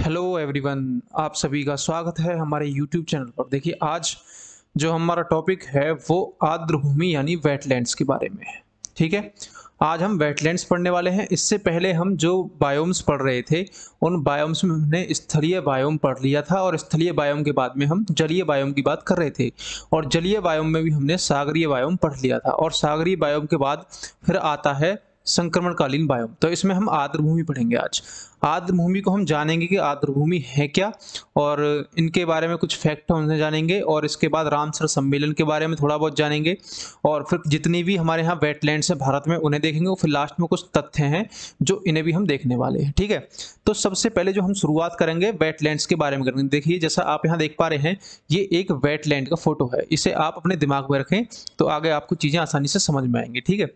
Hello everyone, आप सभी का स्वागत है हमारे यूट्यूब चैनल पर। देखिए, आज जो हमारा टॉपिक है वो आर्द्रभूमि यानी वेटलैंड्स के बारे में है। ठीक है, आज हम वेटलैंड्स पढ़ने वाले हैं। इससे पहले हम जो बायोम्स पढ़ रहे थे उन बायोम्स में हमने स्थलीय बायोम पढ़ लिया था और स्थलीय बायोम के बाद में हम जलीय बायोम की बात कर रहे थे और जलीय बायोम में भी हमने सागरीय बायोम पढ़ लिया था और सागरीय बायोम के बाद फिर आता है संक्रमणकालीन बायोम। तो इसमें हम आर्द्रभूमि पढ़ेंगे। आज आर्द्रभूमि को हम जानेंगे कि आर्द्रभूमि है क्या और इनके बारे में कुछ फैक्ट हमने जानेंगे और इसके बाद रामसर सम्मेलन के बारे में थोड़ा बहुत जानेंगे और फिर जितनी भी हमारे यहाँ वेटलैंड्स है भारत में उन्हें देखेंगे और फिर लास्ट में कुछ तथ्य हैं जो इन्हें भी हम देखने वाले हैं। ठीक है, तो सबसे पहले जो हम शुरुआत करेंगे वेटलैंड्स के बारे में करेंगे। देखिए, जैसा आप यहाँ देख पा रहे हैं, ये एक वेटलैंड का फोटो है। इसे आप अपने दिमाग में रखें तो आगे आपको चीजें आसानी से समझ में आएंगी। ठीक है,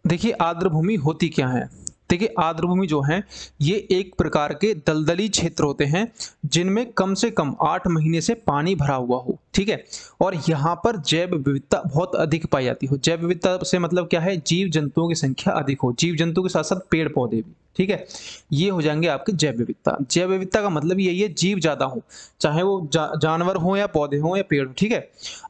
देखिए आर्द्रभूमि होती क्या है। देखिए, आर्द्रभूमि जो है ये एक प्रकार के दलदली क्षेत्र होते हैं जिनमें कम से कम 8 महीने से पानी भरा हुआ हो। ठीक है, और यहाँ पर जैव विविधता बहुत अधिक पाई जाती हो। जैव विविधता से मतलब क्या है, जीव जंतुओं की संख्या अधिक हो, जीव जंतु के साथ साथ पेड़ पौधे भी। ठीक है, ये हो जाएंगे आपके जैव विविधता। जैव विविधता का मतलब यही है जीव ज्यादा हो, चाहे वो जानवर हो या पौधे हो या पेड़ हो। ठीक है,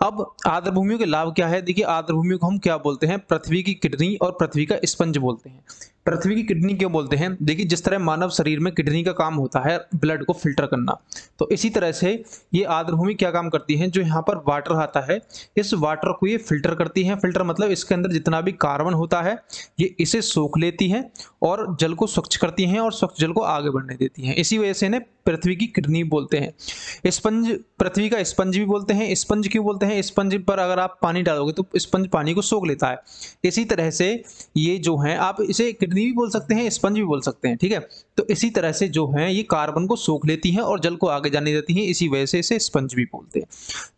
अब आर्द्रभूमियों के लाभ क्या है। देखिए, आर्द्रभूमियों को हम क्या बोलते हैं, पृथ्वी की किडनी और पृथ्वी का स्पंज बोलते हैं। पृथ्वी की किडनी क्यों बोलते हैं, देखिए जिस तरह मानव शरीर में किडनी का काम होता है ब्लड को फिल्टर करना, तो इसी तरह से ये आर्द्रभूमि क्या काम करती है, जो यहाँ पर वाटर आता है इस वाटर को ये फिल्टर करती है। फिल्टर मतलब इसके अंदर जितना भी कार्बन होता है ये इसे सोख लेती है और जल को स्वच्छ करती हैं और स्वच्छ जल को आगे बढ़ने देती हैं। इसी वजह से इन्हें पृथ्वी की किडनी बोलते हैं। स्पंज, पृथ्वी का स्पंज भी बोलते हैं। स्पंज क्यों बोलते हैं, स्पंज पर अगर आप पानी डालोगे तो स्पंज पानी को सोख लेता है। इसी तरह से ये जो है, आप इसे किडनी भी बोल सकते हैं, स्पंज भी बोल सकते हैं। ठीक है, तो इसी तरह से जो है ये कार्बन को सोख लेती हैं और जल को आगे जाने देती हैं, इसी वजह से इसे स्पंज भी बोलते हैं।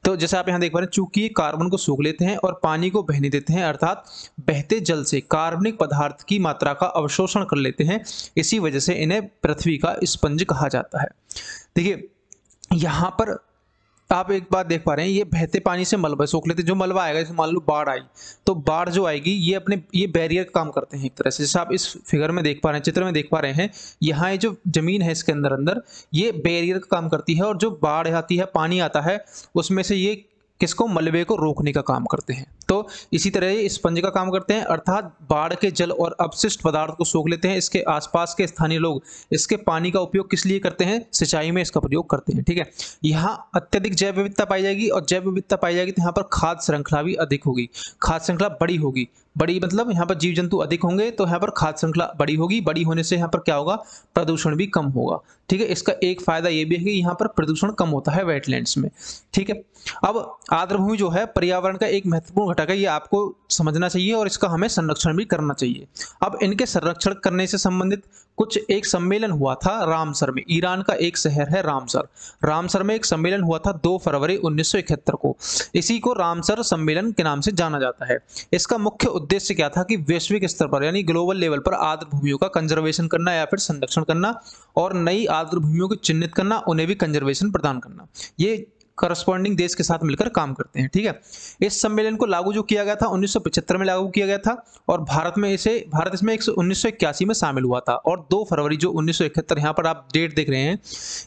तो जैसे आप यहाँ देख पा रहे हैं, चूंकि ये कार्बन को सोख लेते हैं और पानी को बहने देते हैं, अर्थात बहते जल से कार्बनिक पदार्थ की मात्रा का अवशोषण कर लेते हैं, इसी वजह से इन्हें पृथ्वी का स्पंज कहा जाता है। देखिए, यहाँ पर आप एक बात देख पा रहे हैं, ये बहते पानी से मलबा सोख लेते। जो मलबा आएगा, जैसे मान लो बाढ़ आई, तो बाढ़ जो आएगी ये बैरियर का काम करते हैं एक तरह से। जैसे आप इस फिगर में देख पा रहे हैं, चित्र में देख पा रहे हैं, यहाँ ये जो जमीन है इसके अंदर अंदर ये बैरियर का काम करती है और जो बाढ़ आती है, पानी आता है, उसमें से ये किसको, मलबे को रोकने का काम करते हैं। तो इसी तरह ये स्पंज का काम करते हैं, अर्थात बाढ़ के जल और अपशिष्ट पदार्थ को सोख लेते हैं। इसके आसपास के स्थानीय लोग इसके पानी का उपयोग किस लिए करते हैं, सिंचाई में इसका प्रयोग करते हैं। ठीक है, यहाँ अत्यधिक जैव विविधता पाई जाएगी और जैव विविधता पाई जाएगी तो यहाँ पर खाद्य श्रृंखला भी अधिक होगी। खाद्य श्रृंखला बड़ी होगी, बड़ी मतलब यहाँ पर जीव जंतु अधिक होंगे तो यहाँ पर खाद्य श्रृंखला बड़ी होगी। बड़ी होने से यहाँ पर क्या होगा, प्रदूषण भी कम होगा। ठीक है, इसका एक फायदा ये भी है कि यहाँ पर प्रदूषण कम होता है वेटलैंड्स में। ठीक है, अब आर्द्रभूमि जो है पर्यावरण का एक महत्वपूर्ण घटक है, ये आपको समझना चाहिए और इसका हमें संरक्षण भी करना चाहिए। अब इनके संरक्षण करने से संबंधित कुछ एक सम्मेलन हुआ था रामसर में। ईरान का एक शहर है रामसर। रामसर में एक सम्मेलन हुआ था 2 फरवरी 1971 को। इसी को रामसर सम्मेलन के नाम से जाना जाता है। इसका मुख्य उद्देश्य क्या था कि वैश्विक स्तर पर यानी ग्लोबल लेवल पर आर्द्रभूमियों का कंजर्वेशन करना या फिर संरक्षण करना और नई आर्द्रभूमियों को चिन्हित करना, उन्हें भी कंजर्वेशन प्रदान करना। ये करस्पॉन्डिंग देश के साथ मिलकर काम करते हैं। ठीक है, इस सम्मेलन को लागू जो किया गया था 1975 में लागू किया गया था और भारत इसमें 1981 में शामिल हुआ था और 2 फरवरी जो 1971, यहाँ पर आप डेट देख रहे हैं,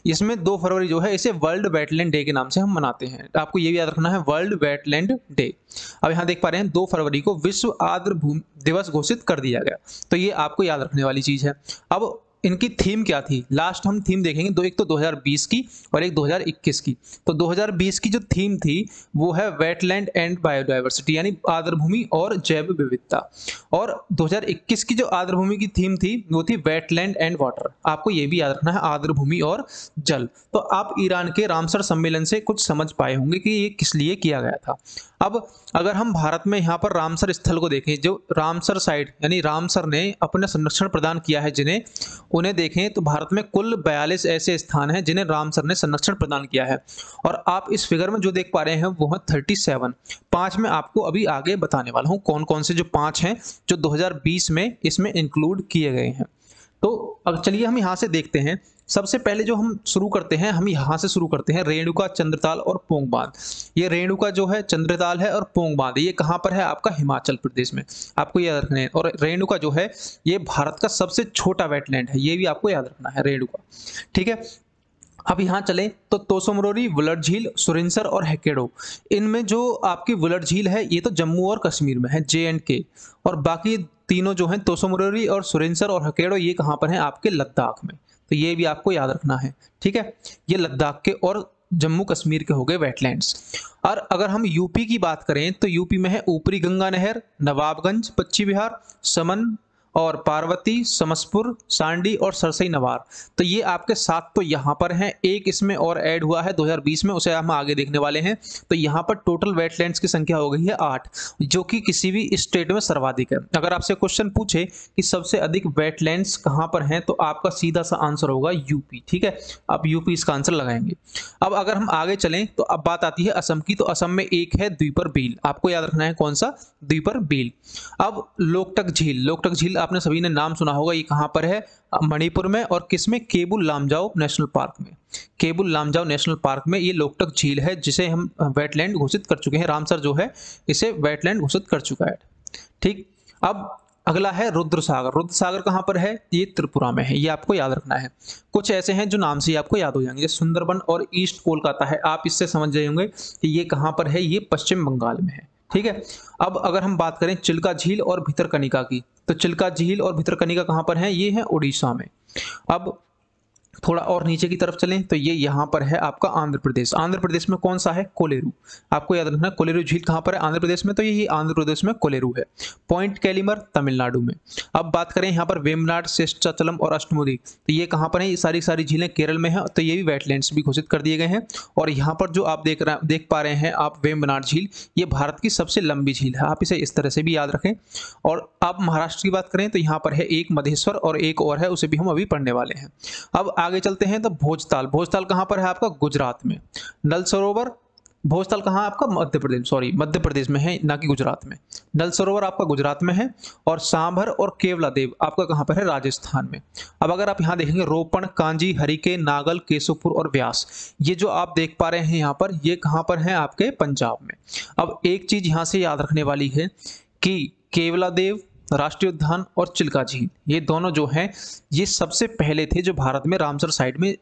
इसमें 2 फरवरी जो है इसे वर्ल्ड वेटलैंड डे के नाम से हम मनाते हैं। आपको ये भी याद रखना है, वर्ल्ड वेटलैंड डे। अब यहाँ देख पा रहे हैं 2 फरवरी को विश्व आर्द्रभूमि दिवस घोषित कर दिया गया, तो ये आपको याद रखने वाली चीज है। अब इनकी थीम क्या थी, लास्ट हम थीम देखेंगे, एक तो 2020 की और एक 2021 की। तो 2020 की जो थीम थी वो है वेटलैंड एंड बायोडायवर्सिटी यानी आर्द्रभूमि और जैव विविधता, और 2021 की जो आर्द्रभूमि की थीम थी वो थी वेटलैंड एंड वाटर। आपको ये भी याद रखना है, आर्द्रभूमि और जल। तो आप ईरान के रामसर सम्मेलन से कुछ समझ पाए होंगे कि ये किस लिए किया गया था। अब अगर हम भारत में यहाँ पर रामसर स्थल को देखें, जो रामसर साइट यानी रामसर ने अपना संरक्षण प्रदान किया है जिन्हें, उन्हें देखें तो भारत में कुल 42 ऐसे स्थान हैं जिन्हें रामसर ने संरक्षण प्रदान किया है और आप इस फिगर में जो देख पा रहे हैं वो है 37। 5 में आपको अभी आगे बताने वाला हूं कौन कौन से जो 5 हैं जो 2020 में इसमें इंक्लूड किए गए हैं। तो अब चलिए हम यहाँ से देखते हैं। सबसे पहले जो हम शुरू करते हैं, हम यहाँ से शुरू करते हैं, रेणुका, चंद्रताल और पोंग बांध। ये रेणुका जो है, चंद्रताल है और पोंग बांध ये कहाँ पर है? आपका हिमाचल प्रदेश में, आपको याद रखना है। और रेणुका जो है ये भारत का सबसे छोटा वेटलैंड है, ये भी आपको याद रखना है, रेणुका। ठीक है, अब यहाँ चले तो तोसो मोरिरी, वुलर झील, सुरिनसर और हैकेडो, इनमें जो आपकी वुलर झील है ये तो जम्मू और कश्मीर में है, JNK। और बाकी तीनों जो हैं, तोसो मोरिरी और सुरिनसर और हैकेडो, ये कहाँ पर हैं? आपके लद्दाख में। तो ये भी आपको याद रखना है। ठीक है, ये लद्दाख के और जम्मू कश्मीर के हो गए वेटलैंड्स। और अगर हम यूपी की बात करें तो यूपी में है ऊपरी गंगा नहर, नवाबगंज, पश्चिम बिहार, समन और पार्वती, समसपुर, सांडी और सरसई नवार। तो ये आपके 7 तो यहाँ पर हैं, एक इसमें और ऐड हुआ है 2020 में, उसे हम आगे देखने वाले हैं। तो यहाँ पर टोटल वेटलैंड्स की संख्या हो गई है 8, जो कि किसी भी स्टेट में सर्वाधिक है। अगर आपसे क्वेश्चन पूछे कि सबसे अधिक वेटलैंड्स कहाँ पर हैं, तो आपका सीधा सा आंसर होगा यूपी। ठीक है, आप यूपी इसका आंसर लगाएंगे। अब अगर हम आगे चलें तो अब बात आती है असम की। तो असम में एक है द्वीपर बील, आपको याद रखना है कौन सा? द्वीपर बील। अब लोकटक झील, लोकटक झील आपने सभी ने नाम सुना होगा, ये कहां पर है? मणिपुर में। और किसमें? केबुल लामजाओ नेशनल पार्क में। केबुल लामजाओ नेशनल पार्क में ये लोकटक झील है, जिसे हम वेटलैंड घोषित कर चुके हैं। रामसर जो है इसे वेटलैंड घोषित कर चुका है। ठीक, अब अगला है रुद्रसागर। रुद्रसागर कहां पर है? ये त्रिपुरा में है, ये आपको याद रखना है। कुछ ऐसे हैं जो नाम से ही आपको याद हो जाएंगे, सुंदरबन और ईस्ट कोलकाता है, आप इससे समझ जाएंगे कि ये कहां पर है, ये पश्चिम बंगाल में है। ठीक है, अब अगर हम बात करें चिल्का झील और भितरकनिका की, तो चिल्का झील और भितरकनिका कहां पर है? ये है उड़ीसा में। अब थोड़ा और नीचे की तरफ चलें तो ये यहाँ पर है आपका आंध्र प्रदेश। आंध्र प्रदेश में कौन सा है? कोलेरू, आपको याद रखना है। कोलेरू झील कहाँ पर है? आंध्र प्रदेश में। तो ये आंध्र प्रदेश में कोलेरू है। पॉइंट कैलिमर तमिलनाडु में। अब बात करें यहाँ पर वेम्बनाड, शेषाचलम और अष्टमुदी, तो ये कहाँ पर है? ये सारी सारी झीलें केरल में है। तो ये भी वेटलैंड्स भी घोषित कर दिए गए हैं। और यहाँ पर जो आप देख पा रहे हैं आप, वेम्बनाड झील, ये भारत की सबसे लंबी झील है, आप इसे इस तरह से भी याद रखें। और आप महाराष्ट्र की बात करें तो यहाँ पर है एक मधेश्वर और एक और है, उसे भी हम अभी पढ़ने वाले हैं। अब आगे चलते हैं तो भोजताल। भोजताल कहां पर है? आपका गुजरात में। नल सरोवर, भोजताल कहां? आपका मध्य प्रदेश में है, ना कि गुजरात में। नल सरोवर आपका गुजरात में है। और सांभर और केवलादेव आपका कहां पर है? राजस्थान में। अब अगर आप यहां देखेंगे, रोपण, कांजी, हरिके, नागल, केशवपुर और व्यास, ये जो आप देख पा रहे हैं यहाँ पर, ये कहां पर है? आपके पंजाब में। अब एक चीज यहां से याद रखने वाली है कि केवलादेव राष्ट्रीय उद्यान और चिल्का झील, ये दोनों जो हैं, ये सबसे पहले थे जो भारत में रामसर साइड में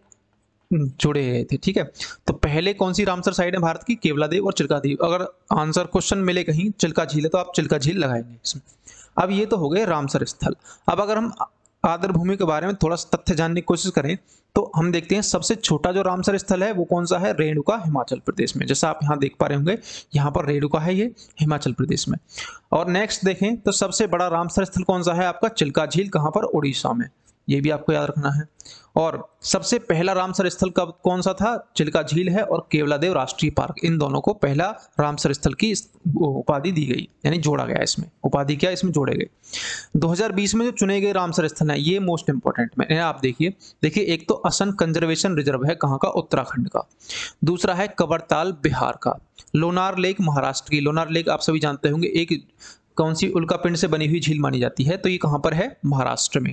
जुड़े गए थे। ठीक है, तो पहले कौन सी रामसर साइड है भारत की? केवलादेव और चिल्का झील। अगर आंसर क्वेश्चन मिले कहीं चिल्का झील है तो आप चिल्का झील लगाएंगे इसमें। अब ये तो हो गए रामसर स्थल। अब अगर हम आर्द्र भूमि के बारे में थोड़ा सा तथ्य जानने की कोशिश करें तो हम देखते हैं सबसे छोटा जो रामसर स्थल है वो कौन सा है? रेणुका, हिमाचल प्रदेश में। जैसा आप यहाँ देख पा रहे होंगे, यहाँ पर रेणुका है, ये हिमाचल प्रदेश में। और नेक्स्ट देखें तो सबसे बड़ा रामसर स्थल कौन सा है? आपका चिल्का झील, कहाँ पर? उड़ीसा में, ये भी आपको याद रखना है। और सबसे पहला रामसर स्थल कब कौन सा था? चिल्का झील है और केवलादेव राष्ट्रीय पार्क, इन दोनों को पहला रामसर स्थल की उपाधि दी गई, यानी जोड़ा गया इसमें। उपाधि क्या? इसमें जोड़े गए। 2020 में जो चुने गए रामसर स्थल है, ये मोस्ट इंपॉर्टेंट में आप देखिए एक तो असम कंजर्वेशन रिजर्व है, कहाँ का? उत्तराखंड का। दूसरा है कवरताल, बिहार का। लोनार लेक, महाराष्ट्र की। लोनार लेक आप सभी जानते होंगे, एक कौन सी उल्कापिंड से बनी हुई झील मानी जाती है, तो ये कहां पर है? महाराष्ट्र में।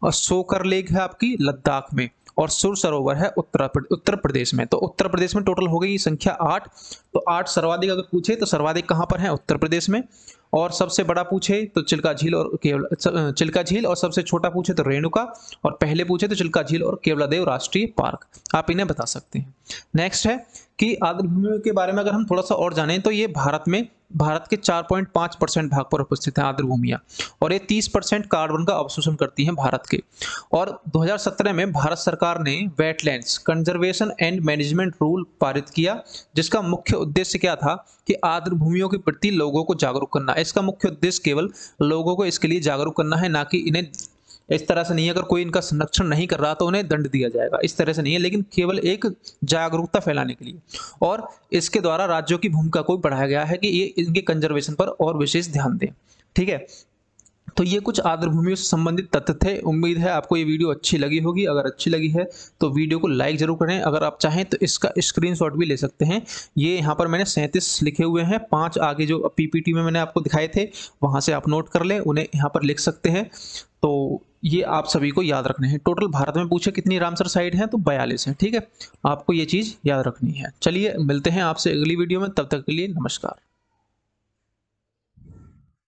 और सोकर लेक है आपकी लद्दाख में। और सुर सरोवर है उत्तर प्रदेश में। तो उत्तर प्रदेश में टोटल हो गई संख्या 8। तो 8 सर्वाधिक अगर पूछे तो सर्वाधिक कहां पर है? उत्तर प्रदेश में। और सबसे बड़ा पूछे तो चिल्का झील और सबसे छोटा पूछे तो रेणुका, और पहले पूछे तो चिल्का झील और केवलादेव राष्ट्रीय पार्क, आप इन्हें बता सकते हैं। नेक्स्ट है कि आर्द्र भूमि के बारे में अगर हम थोड़ा सा और जानें तो ये भारत के 4.5% भाग पर उपस्थित है आर्द्र भूमियां, और ये 30% कार्बन का अवशोषण करती हैं भारत के। और 2017 में भारत सरकार ने wetlands conservation and management rule पारित किया, जिसका मुख्य उद्देश्य क्या था? कि आर्द्र भूमियों के प्रति लोगों को जागरूक करना। इसका मुख्य उद्देश्य केवल लोगों को इसके लिए जागरूक करना है, ना कि इन्हें इस तरह से नहीं, अगर कोई इनका संरक्षण नहीं कर रहा तो उन्हें दंड दिया जाएगा, इस तरह से नहीं है, लेकिन केवल एक जागरूकता फैलाने के लिए। और इसके द्वारा राज्यों की भूमिका को बढ़ाया गया है कि ये इनके कंजर्वेशन पर और विशेष ध्यान दें। ठीक है, तो ये कुछ आर्द्र भूमियों से संबंधित तथ्य थे। उम्मीद है आपको ये वीडियो अच्छी लगी होगी। अगर अच्छी लगी है तो वीडियो को लाइक जरूर करें। अगर आप चाहें तो इसका स्क्रीनशॉट भी ले सकते हैं। ये यहाँ पर मैंने 37 लिखे हुए हैं, 5 आगे जो पीपीटी में मैंने आपको दिखाए थे वहाँ से आप नोट कर लें, उन्हें यहाँ पर लिख सकते हैं। तो ये आप सभी को याद रखने हैं। टोटल भारत में पूछे कितनी रामसर साइट है, तो 42 है। ठीक है, आपको ये चीज़ याद रखनी है। चलिए मिलते हैं आपसे अगली वीडियो में, तब तक के लिए नमस्कार।